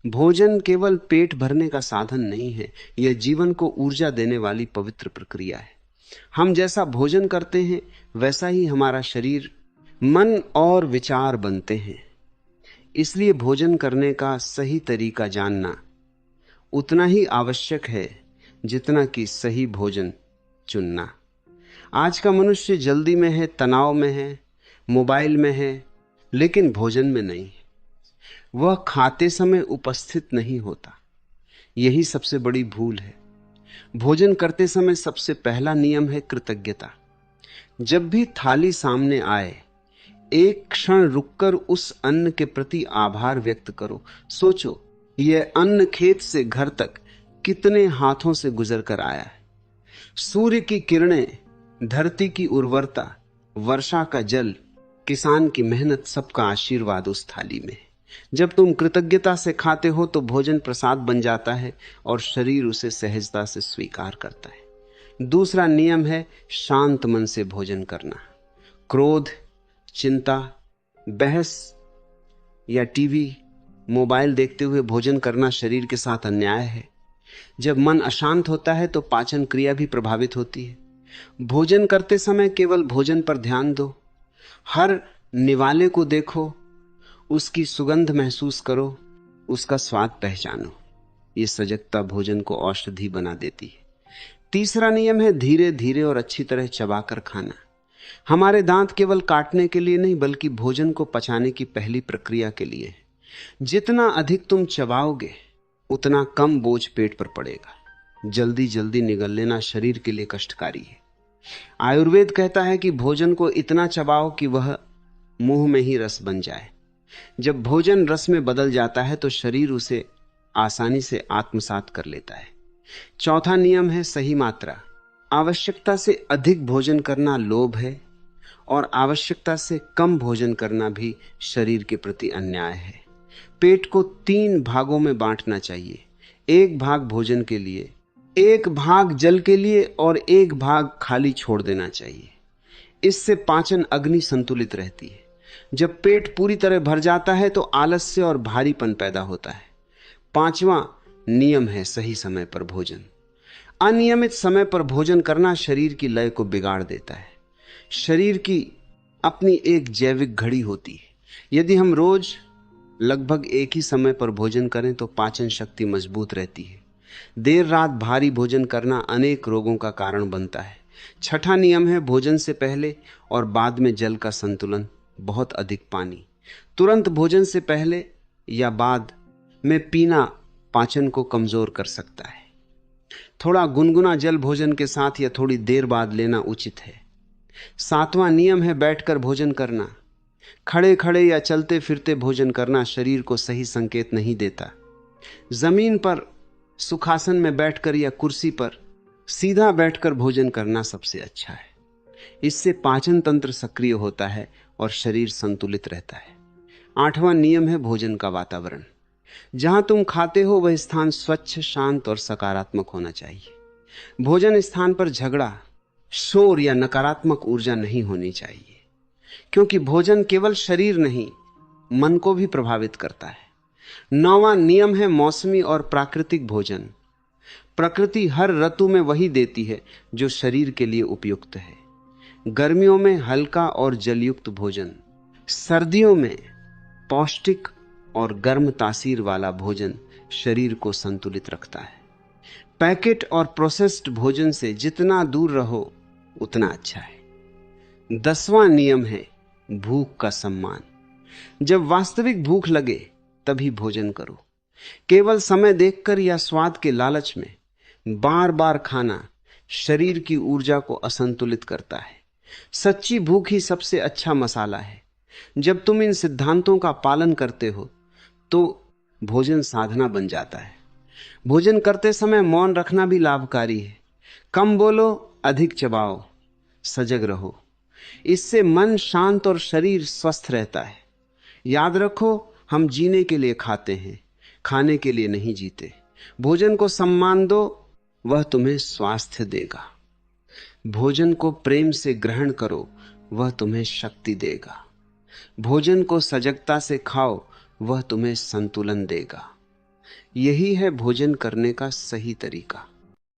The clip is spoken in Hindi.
भोजन केवल पेट भरने का साधन नहीं है, यह जीवन को ऊर्जा देने वाली पवित्र प्रक्रिया है। हम जैसा भोजन करते हैं वैसा ही हमारा शरीर, मन और विचार बनते हैं। इसलिए भोजन करने का सही तरीका जानना उतना ही आवश्यक है जितना कि सही भोजन चुनना। आज का मनुष्य जल्दी में है, तनाव में है, मोबाइल में है, लेकिन भोजन में नहीं। वह खाते समय उपस्थित नहीं होता। यही सबसे बड़ी भूल है। भोजन करते समय सबसे पहला नियम है कृतज्ञता। जब भी थाली सामने आए, एक क्षण रुककर उस अन्न के प्रति आभार व्यक्त करो। सोचो, यह अन्न खेत से घर तक कितने हाथों से गुजर कर आया है। सूर्य की किरणें, धरती की उर्वरता, वर्षा का जल, किसान की मेहनत, सबका आशीर्वाद उस थाली में है। जब तुम कृतज्ञता से खाते हो तो भोजन प्रसाद बन जाता है और शरीर उसे सहजता से स्वीकार करता है। दूसरा नियम है शांत मन से भोजन करना। क्रोध, चिंता, बहस या टीवी, मोबाइल देखते हुए भोजन करना शरीर के साथ अन्याय है। जब मन अशांत होता है तो पाचन क्रिया भी प्रभावित होती है। भोजन करते समय केवल भोजन पर ध्यान दो। हर निवाले को देखो, उसकी सुगंध महसूस करो, उसका स्वाद पहचानो। ये सजगता भोजन को औषधि बना देती है। तीसरा नियम है धीरे धीरे और अच्छी तरह चबाकर खाना। हमारे दांत केवल काटने के लिए नहीं, बल्कि भोजन को पचाने की पहली प्रक्रिया के लिए है। जितना अधिक तुम चबाओगे उतना कम बोझ पेट पर पड़ेगा। जल्दी जल्दी निगल लेना शरीर के लिए कष्टकारी है। आयुर्वेद कहता है कि भोजन को इतना चबाओ कि वह मुंह में ही रस बन जाए। जब भोजन रस में बदल जाता है तो शरीर उसे आसानी से आत्मसात कर लेता है। चौथा नियम है सही मात्रा। आवश्यकता से अधिक भोजन करना लोभ है और आवश्यकता से कम भोजन करना भी शरीर के प्रति अन्याय है। पेट को 3 भागों में बांटना चाहिए। 1 भाग भोजन के लिए, 1 भाग जल के लिए और 1 भाग खाली छोड़ देना चाहिए। इससे पाचन अग्नि संतुलित रहती है। जब पेट पूरी तरह भर जाता है तो आलस्य और भारीपन पैदा होता है। 5वां नियम है सही समय पर भोजन। अनियमित समय पर भोजन करना शरीर की लय को बिगाड़ देता है। शरीर की अपनी एक जैविक घड़ी होती है। यदि हम रोज लगभग एक ही समय पर भोजन करें तो पाचन शक्ति मजबूत रहती है। देर रात भारी भोजन करना अनेक रोगों का कारण बनता है। छठा नियम है भोजन से पहले और बाद में जल का संतुलन, बहुत अधिक पानी। तुरंत भोजन से पहले या बाद में पीना पाचन को कमजोर कर सकता है। थोड़ा गुनगुना जल भोजन के साथ या थोड़ी देर बाद लेना उचित है। 7वां नियम है बैठकर भोजन करना। खड़े खड़े या चलते फिरते भोजन करना शरीर को सही संकेत नहीं देता। जमीन पर, सुखासन में बैठकर या कुर्सी पर सीधा बैठकर भोजन करना सबसे अच्छा है। इससे पाचन तंत्र सक्रिय होता है और शरीर संतुलित रहता है। 8वां नियम है भोजन का वातावरण। जहां तुम खाते हो वह स्थान स्वच्छ, शांत और सकारात्मक होना चाहिए। भोजन स्थान पर झगड़ा, शोर या नकारात्मक ऊर्जा नहीं होनी चाहिए, क्योंकि भोजन केवल शरीर नहीं, मन को भी प्रभावित करता है। 9वां नियम है मौसमी और प्राकृतिक भोजन। प्रकृति हर ऋतु में वही देती है जो शरीर के लिए उपयुक्त है। गर्मियों में हल्का और जलयुक्त भोजन, सर्दियों में पौष्टिक और गर्म तासीर वाला भोजन शरीर को संतुलित रखता है। पैकेट और प्रोसेस्ड भोजन से जितना दूर रहो उतना अच्छा है। 10वां नियम है भूख का सम्मान। जब वास्तविक भूख लगे तभी भोजन करो। केवल समय देखकर या स्वाद के लालच में बार बार खाना शरीर की ऊर्जा को असंतुलित करता है। सच्ची भूख ही सबसे अच्छा मसाला है। जब तुम इन सिद्धांतों का पालन करते हो तो भोजन साधना बन जाता है। भोजन करते समय मौन रखना भी लाभकारी है। कम बोलो, अधिक चबाओ, सजग रहो। इससे मन शांत और शरीर स्वस्थ रहता है। याद रखो, हम जीने के लिए खाते हैं, खाने के लिए नहीं जीते। भोजन को सम्मान दो, वह तुम्हें स्वास्थ्य देगा। भोजन को प्रेम से ग्रहण करो, वह तुम्हें शक्ति देगा। भोजन को सजगता से खाओ, वह तुम्हें संतुलन देगा। यही है भोजन करने का सही तरीका।